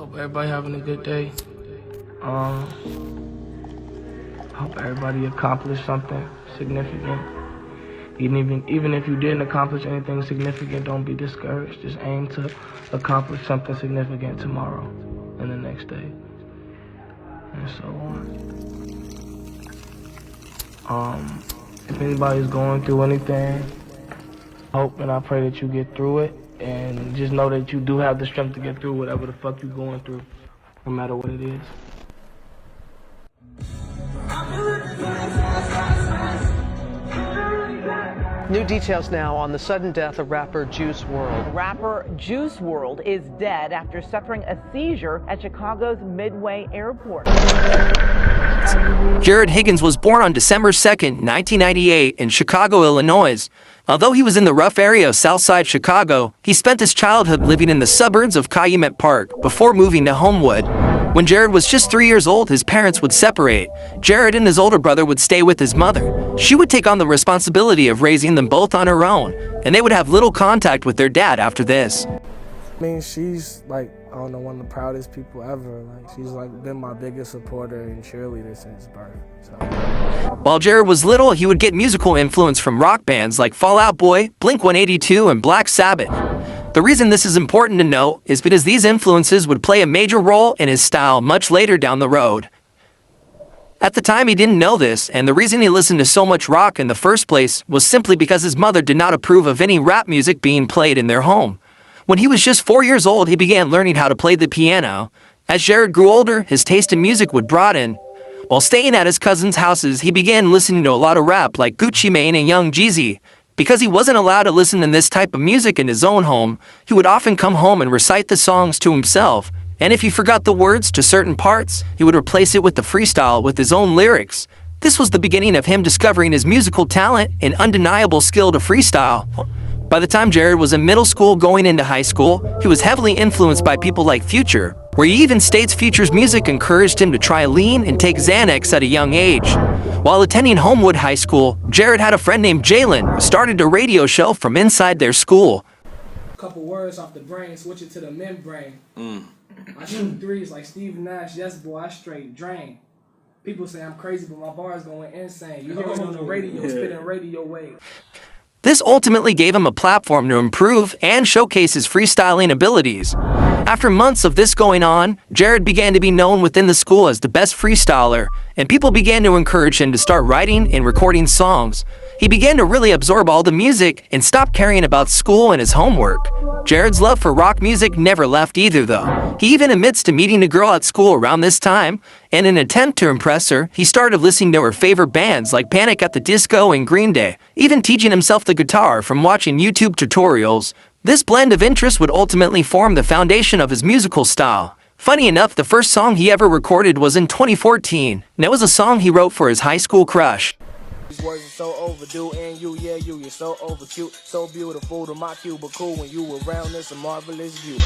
Hope everybody having a good day. Hope everybody accomplished something significant. Even if you didn't accomplish anything significant, don't be discouraged. Just aim to accomplish something significant tomorrow and the next day, and so on. If anybody's going through anything, hope and I pray that you get through it, and just know that you do have the strength to get through whatever the fuck you're going through, no matter what it is. New details now on the sudden death of rapper Juice WRLD. Rapper Juice WRLD is dead after suffering a seizure at Chicago's Midway Airport. Jarad Higgins was born on December 2, 1998 in Chicago, Illinois. Although he was in the rough area of Southside Chicago, he spent his childhood living in the suburbs of Calumet Park before moving to Homewood. When Jarad was just 3 years old, his parents would separate. Jarad and his older brother would stay with his mother. She would take on the responsibility of raising them both on her own, and they would have little contact with their dad after this. I mean, she's like, I don't know, one of the proudest people ever. Like, she's like been my biggest supporter and cheerleader since birth. So. While Jarad was little, he would get musical influence from rock bands like Fall Out Boy, Blink-182, and Black Sabbath. The reason this is important to note is because these influences would play a major role in his style much later down the road. At the time, he didn't know this, and the reason he listened to so much rock in the first place was simply because his mother did not approve of any rap music being played in their home. When he was just 4 years old, he began learning how to play the piano. As Jarad grew older, his taste in music would broaden. While staying at his cousins' houses, he began listening to a lot of rap like Gucci Mane and Young Jeezy. Because he wasn't allowed to listen to this type of music in his own home, he would often come home and recite the songs to himself. And if he forgot the words to certain parts, he would replace it with the freestyle with his own lyrics. This was the beginning of him discovering his musical talent and undeniable skill to freestyle. By the time Jarad was in middle school going into high school, he was heavily influenced by people like Future, where he even states Future's music encouraged him to try lean and take Xanax at a young age. While attending Homewood High School, Jarad had a friend named Jalen who started a radio show from inside their school. A couple words off the brain, switch it to the membrane. I shoot threes like Steve Nash, yes boy, I straight drain. People say I'm crazy, but my bars going insane. You hear me on the radio, spitting radio wave. This ultimately gave him a platform to improve and showcase his freestyling abilities. After months of this going on, Jarad began to be known within the school as the best freestyler, and people began to encourage him to start writing and recording songs. He began to really absorb all the music and stop caring about school and his homework. Jarad's love for rock music never left either though. He even admits to meeting a girl at school around this time, and in an attempt to impress her, he started listening to her favorite bands like Panic at the Disco and Green Day, even teaching himself the guitar from watching YouTube tutorials. This blend of interests would ultimately form the foundation of his musical style. Funny enough, the first song he ever recorded was in 2014, and it was a song he wrote for his high school crush. These words are so overdue, and you're so over cute, so beautiful to my cubicle. When you around, it's a marvelous view.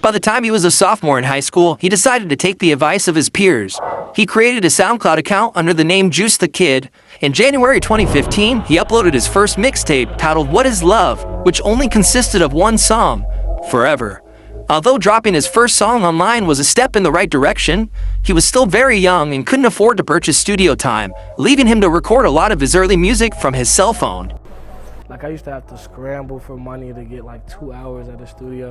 By the time he was a sophomore in high school, he decided to take the advice of his peers. He created a SoundCloud account under the name Juice the Kid. In January 2015, he uploaded his first mixtape titled What Is Love, which only consisted of one song, Forever. Although dropping his first song online was a step in the right direction, he was still very young and couldn't afford to purchase studio time, leaving him to record a lot of his early music from his cell phone. Like, I used to have to scramble for money to get like 2 hours at the studio.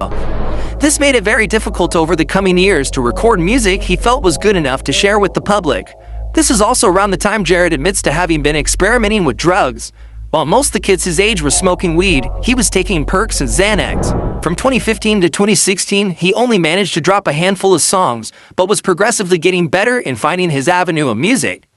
This made it very difficult over the coming years to record music he felt was good enough to share with the public. This is also around the time Jarad admits to having been experimenting with drugs. While most of the kids his age were smoking weed, he was taking perks and Xanax. From 2015 to 2016, he only managed to drop a handful of songs, but was progressively getting better in finding his avenue of music.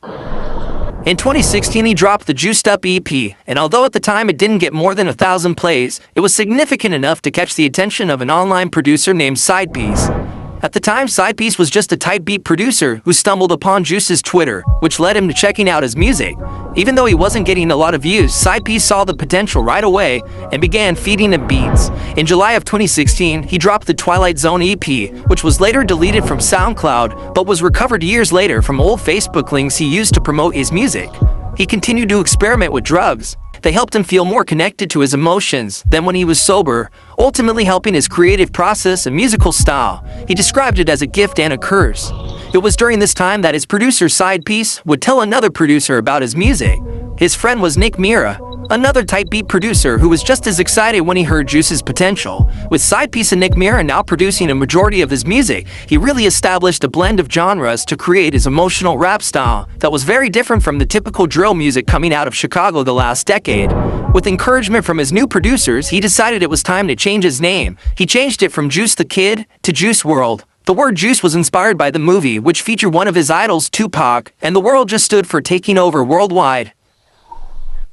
In 2016, he dropped the Juiced Up EP, and although at the time it didn't get more than 1,000 plays, it was significant enough to catch the attention of an online producer named Sidepiece. At the time, Sidepiece was just a tight beat producer who stumbled upon Juice's Twitter, which led him to checking out his music. Even though he wasn't getting a lot of views, Sidepiece saw the potential right away and began feeding him beats. In July of 2016, he dropped the Twilight Zone EP, which was later deleted from SoundCloud, but was recovered years later from old Facebook links he used to promote his music. He continued to experiment with drugs. They helped him feel more connected to his emotions than when he was sober, ultimately helping his creative process and musical style. He described it as a gift and a curse. It was during this time that his producer Side Piece would tell another producer about his music. His friend was Nick Mira, another type beat producer who was just as excited when he heard Juice's potential. With Side Piece and Nick Mira now producing a majority of his music, he really established a blend of genres to create his emotional rap style that was very different from the typical drill music coming out of Chicago the last decade. With encouragement from his new producers, he decided it was time to change his name. He changed it from Juice the Kid to Juice WRLD. The word Juice was inspired by the movie, which featured one of his idols, Tupac, and the world just stood for taking over worldwide.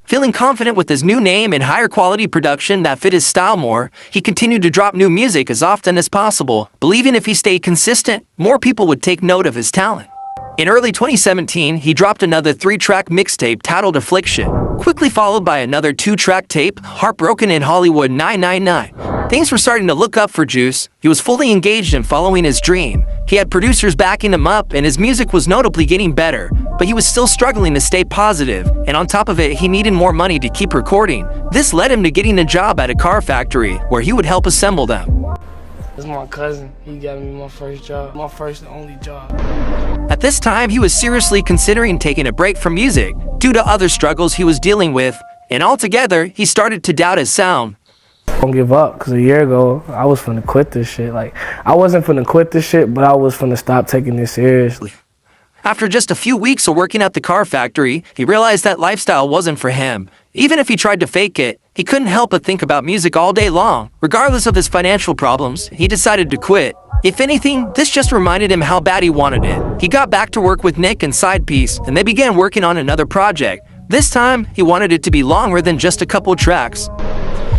Feeling confident with his new name and higher quality production that fit his style more, he continued to drop new music as often as possible, believing if he stayed consistent, more people would take note of his talent. In early 2017, he dropped another 3-track mixtape titled Affliction, quickly followed by another 2-track tape, Heartbroken in Hollywood 999. Things were starting to look up for Juice. He was fully engaged in following his dream. He had producers backing him up, and his music was notably getting better, but he was still struggling to stay positive, and on top of it, he needed more money to keep recording. This led him to getting a job at a car factory, where he would help assemble them. It's my cousin. He got me my first job, my first and only job. At this time, he was seriously considering taking a break from music due to other struggles he was dealing with, and altogether, he started to doubt his sound. Don't give up, because a year ago, I was finna quit this shit. Like, I wasn't finna quit this shit, but I was finna stop taking this seriously. After just a few weeks of working at the car factory, he realized that lifestyle wasn't for him. Even if he tried to fake it, he couldn't help but think about music all day long. Regardless of his financial problems, he decided to quit. If anything, this just reminded him how bad he wanted it. He got back to work with Nick and Side Piece, and they began working on another project. This time, he wanted it to be longer than just a couple tracks.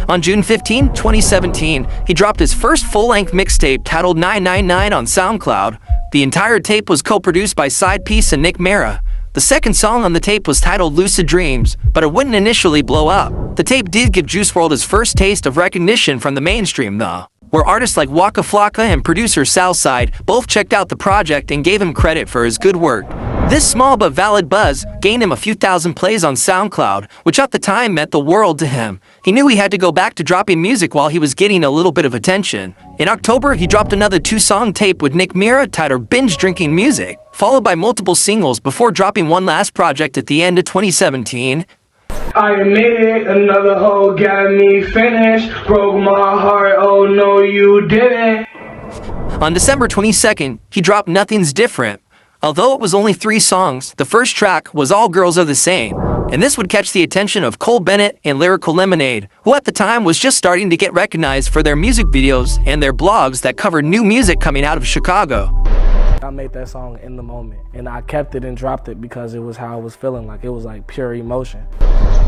On June 15, 2017, he dropped his first full-length mixtape titled 999 on SoundCloud. The entire tape was co-produced by Side Piece and Nick Mira. The second song on the tape was titled Lucid Dreams, but it wouldn't initially blow up. The tape did give Juice WRLD his first taste of recognition from the mainstream though, where artists like Waka Flocka and producer Southside both checked out the project and gave him credit for his good work. This small but valid buzz gained him a few thousand plays on SoundCloud, which at the time meant the world to him. He knew he had to go back to dropping music while he was getting a little bit of attention. In October, he dropped another 2-song tape with Nick Mira titled Binge Drinking Music, followed by multiple singles before dropping one last project at the end of 2017. I admit it, another hoe got me finished, broke my heart, oh no you didn't. On December 22nd, he dropped Nothing's Different. Although it was only 3 songs, the first track was All Girls Are the Same, and this would catch the attention of Cole Bennett and Lyrical Lemonade, who at the time was just starting to get recognized for their music videos and their blogs that covered new music coming out of Chicago. I made that song in the moment, and I kept it and dropped it because it was how I was feeling, like it was like pure emotion.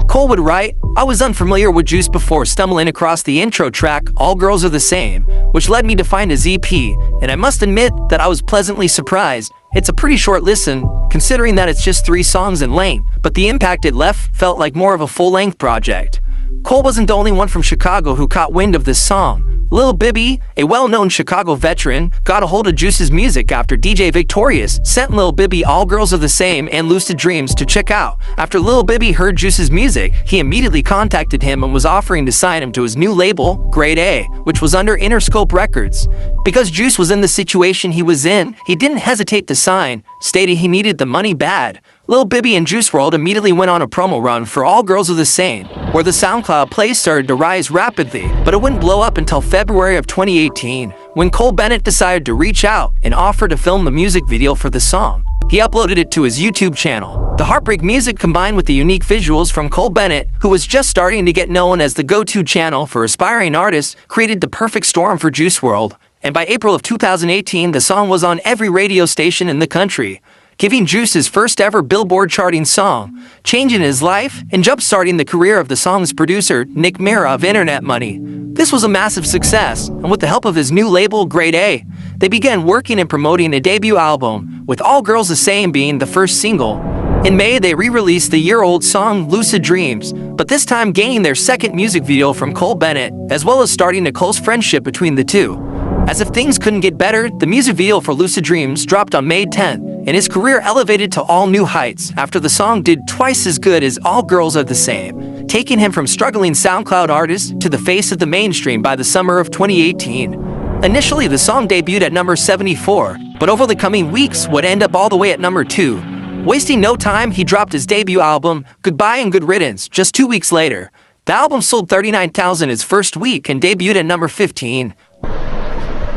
Cole would write, I was unfamiliar with Juice before stumbling across the intro track, All Girls Are the Same, which led me to find his EP, and I must admit that I was pleasantly surprised. It's a pretty short listen, considering that it's just 3 songs in length, but the impact it left felt like more of a full-length project. Cole wasn't the only one from Chicago who caught wind of this song. Lil Bibby, a well-known Chicago veteran, got a hold of Juice's music after DJ Victorious sent Lil Bibby All Girls Are the Same and Lucid Dreams to check out. After Lil Bibby heard Juice's music, he immediately contacted him and was offering to sign him to his new label, Grade A, which was under Interscope Records. Because Juice was in the situation he was in, he didn't hesitate to sign, stating he needed the money bad. Lil Bibby and Juice WRLD immediately went on a promo run for All Girls Are the Same, where the SoundCloud plays started to rise rapidly, but it wouldn't blow up until February of 2018, when Cole Bennett decided to reach out and offer to film the music video for the song. He uploaded it to his YouTube channel. The heartbreak music combined with the unique visuals from Cole Bennett, who was just starting to get known as the go-to channel for aspiring artists, created the perfect storm for Juice WRLD. And by April of 2018, the song was on every radio station in the country, giving Juice his first ever Billboard charting song, changing his life and jump-starting the career of the song's producer, Nick Mira of Internet Money. This was a massive success, and with the help of his new label, Grade A, they began working and promoting a debut album, with All Girls the Same being the first single. In May, they re-released the year-old song Lucid Dreams, but this time gaining their second music video from Cole Bennett, as well as starting a close friendship between the two. As if things couldn't get better, the music video for Lucid Dreams dropped on May 10th, and his career elevated to all new heights after the song did twice as good as All Girls Are the Same, taking him from struggling SoundCloud artist to the face of the mainstream by the summer of 2018. Initially, the song debuted at number 74, but over the coming weeks would end up all the way at number 2. Wasting no time, he dropped his debut album, Goodbye and Good Riddance, just 2 weeks later. The album sold 39,000 its first week and debuted at number 15.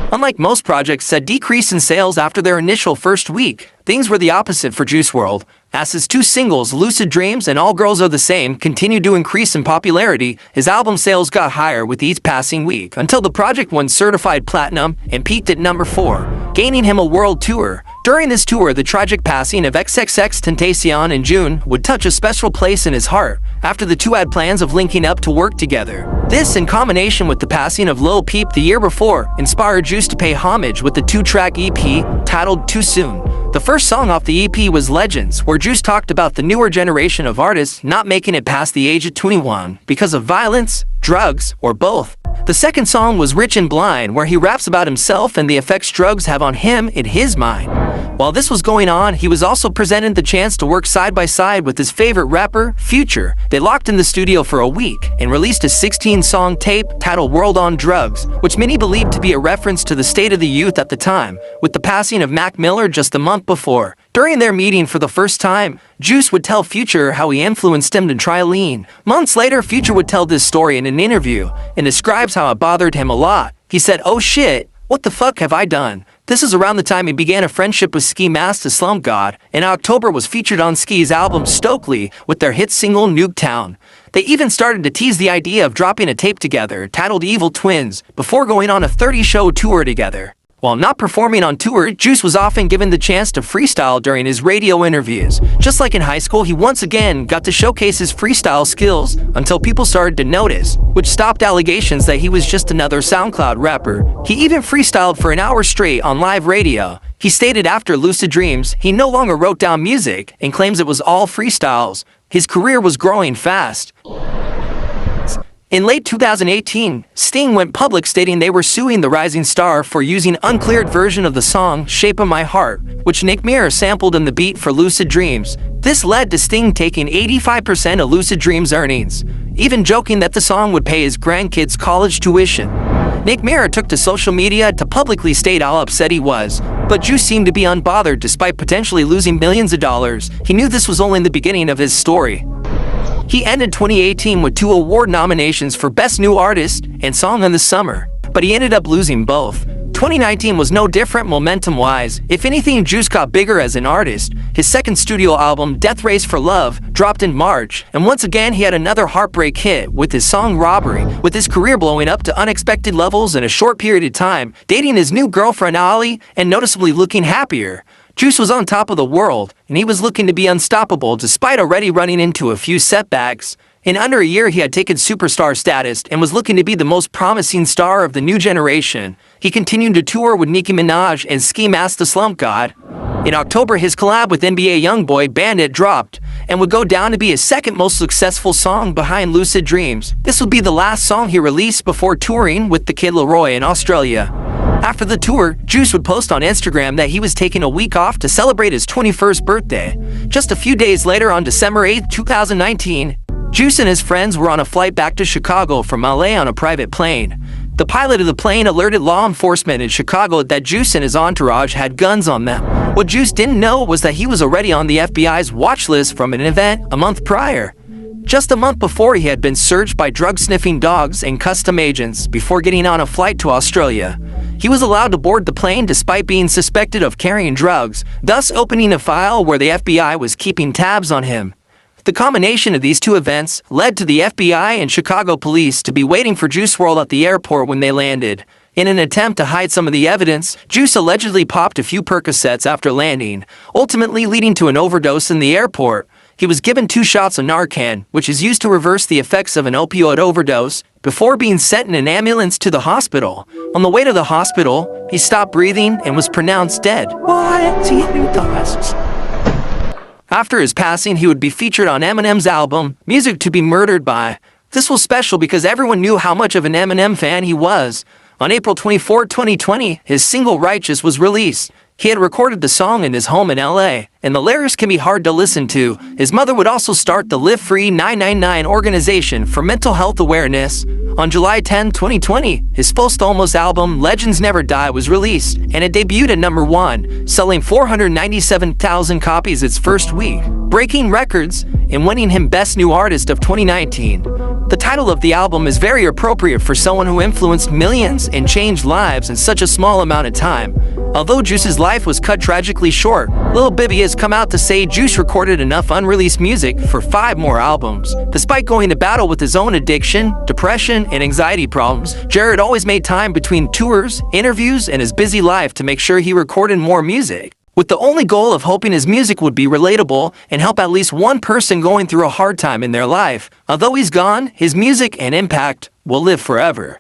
Unlike most projects that decrease in sales after their initial first week, things were the opposite for Juice WRLD. As his two singles, Lucid Dreams and All Girls Are the Same, continued to increase in popularity, his album sales got higher with each passing week, until the project won certified platinum and peaked at number 4, gaining him a world tour. During this tour, the tragic passing of XXXTentacion in June would touch a special place in his heart, after the two had plans of linking up to work together. This, in combination with the passing of Lil Peep the year before, inspired Juice to pay homage with the 2-track EP titled Too Soon. The first song off the EP was Legends, where Juice talked about the newer generation of artists not making it past the age of 21 because of violence, drugs, or both. The second song was Rich and Blind, where he raps about himself and the effects drugs have on him in his mind. While this was going on, he was also presented the chance to work side by side with his favorite rapper, Future. They locked in the studio for a week and released a 16-song tape titled World on Drugs, which many believed to be a reference to the state of the youth at the time, with the passing of Mac Miller just a month before. During their meeting for the first time, Juice would tell Future how he influenced him to try lean. Months later, Future would tell this story in an interview and describes how it bothered him a lot. He said, "Oh shit, what the fuck have I done?" This is around the time he began a friendship with Ski Mask the Slump God, and in October was featured on Ski's album Stokely with their hit single Nuketown. They even started to tease the idea of dropping a tape together titled Evil Twins before going on a 30-show tour together. While not performing on tour, Juice was often given the chance to freestyle during his radio interviews. Just like in high school, he once again got to showcase his freestyle skills until people started to notice, which stopped allegations that he was just another SoundCloud rapper. He even freestyled for an hour straight on live radio. He stated after Lucid Dreams, he no longer wrote down music and claims it was all freestyles. His career was growing fast. In late 2018, Sting went public stating they were suing the rising star for using uncleared version of the song Shape of My Heart, which Nick Mirror sampled in the beat for Lucid Dreams. This led to Sting taking 85% of Lucid Dreams' earnings, even joking that the song would pay his grandkids' college tuition. Nick Mirror took to social media to publicly state how upset he was, but Juice seemed to be unbothered despite potentially losing millions of dollars. He knew this was only the beginning of his story. He ended 2018 with 2 award nominations for Best New Artist and Song in the Summer, but he ended up losing both. 2019 was no different momentum-wise. If anything, Juice got bigger as an artist. His second studio album, Death Race for Love, dropped in March, and once again he had another heartbreak hit with his song Robbery, with his career blowing up to unexpected levels in a short period of time, dating his new girlfriend Ollie and noticeably looking happier. Juice was on top of the world, and he was looking to be unstoppable despite already running into a few setbacks. In under a year, he had taken superstar status and was looking to be the most promising star of the new generation. He continued to tour with Nicki Minaj and Ski Mask the Slump God. In October, his collab with NBA YoungBoy, Bandit, dropped, and would go down to be his second most successful song behind Lucid Dreams. This would be the last song he released before touring with the Kid Laroi in Australia. After the tour, Juice would post on Instagram that he was taking a week off to celebrate his 21st birthday. Just a few days later, on December 8, 2019, Juice and his friends were on a flight back to Chicago from LA on a private plane. The pilot of the plane alerted law enforcement in Chicago that Juice and his entourage had guns on them. What Juice didn't know was that he was already on the FBI's watch list from an event a month prior. Just a month before, he had been searched by drug-sniffing dogs and custom agents before getting on a flight to Australia. He was allowed to board the plane despite being suspected of carrying drugs, thus opening a file where the FBI was keeping tabs on him. The combination of these two events led to the FBI and Chicago police to be waiting for Juice WRLD at the airport when they landed. In an attempt to hide some of the evidence, Juice allegedly popped a few Percocets after landing, ultimately leading to an overdose in the airport. He was given 2 shots of Narcan, which is used to reverse the effects of an opioid overdose, before being sent in an ambulance to the hospital. On the way to the hospital, he stopped breathing and was pronounced dead. After his passing, he would be featured on Eminem's album, Music to Be Murdered By. This was special because everyone knew how much of an Eminem fan he was. On April 24, 2020, his single Righteous was released. He had recorded the song in his home in LA, and the lyrics can be hard to listen to. His mother would also start the Live Free 999 organization for mental health awareness. On July 10, 2020, his posthumous album Legends Never Die was released, and it debuted at #1, selling 497,000 copies its first week, breaking records and winning him Best New Artist of 2019. The title of the album is very appropriate for someone who influenced millions and changed lives in such a small amount of time. Although Juice's life was cut tragically short, Lil Bibby has come out to say Juice recorded enough unreleased music for 5 more albums. Despite going to battle with his own addiction, depression, and anxiety problems, Jarad always made time between tours, interviews, and his busy life to make sure he recorded more music, with the only goal of hoping his music would be relatable and help at least one person going through a hard time in their life. Although he's gone, his music and impact will live forever.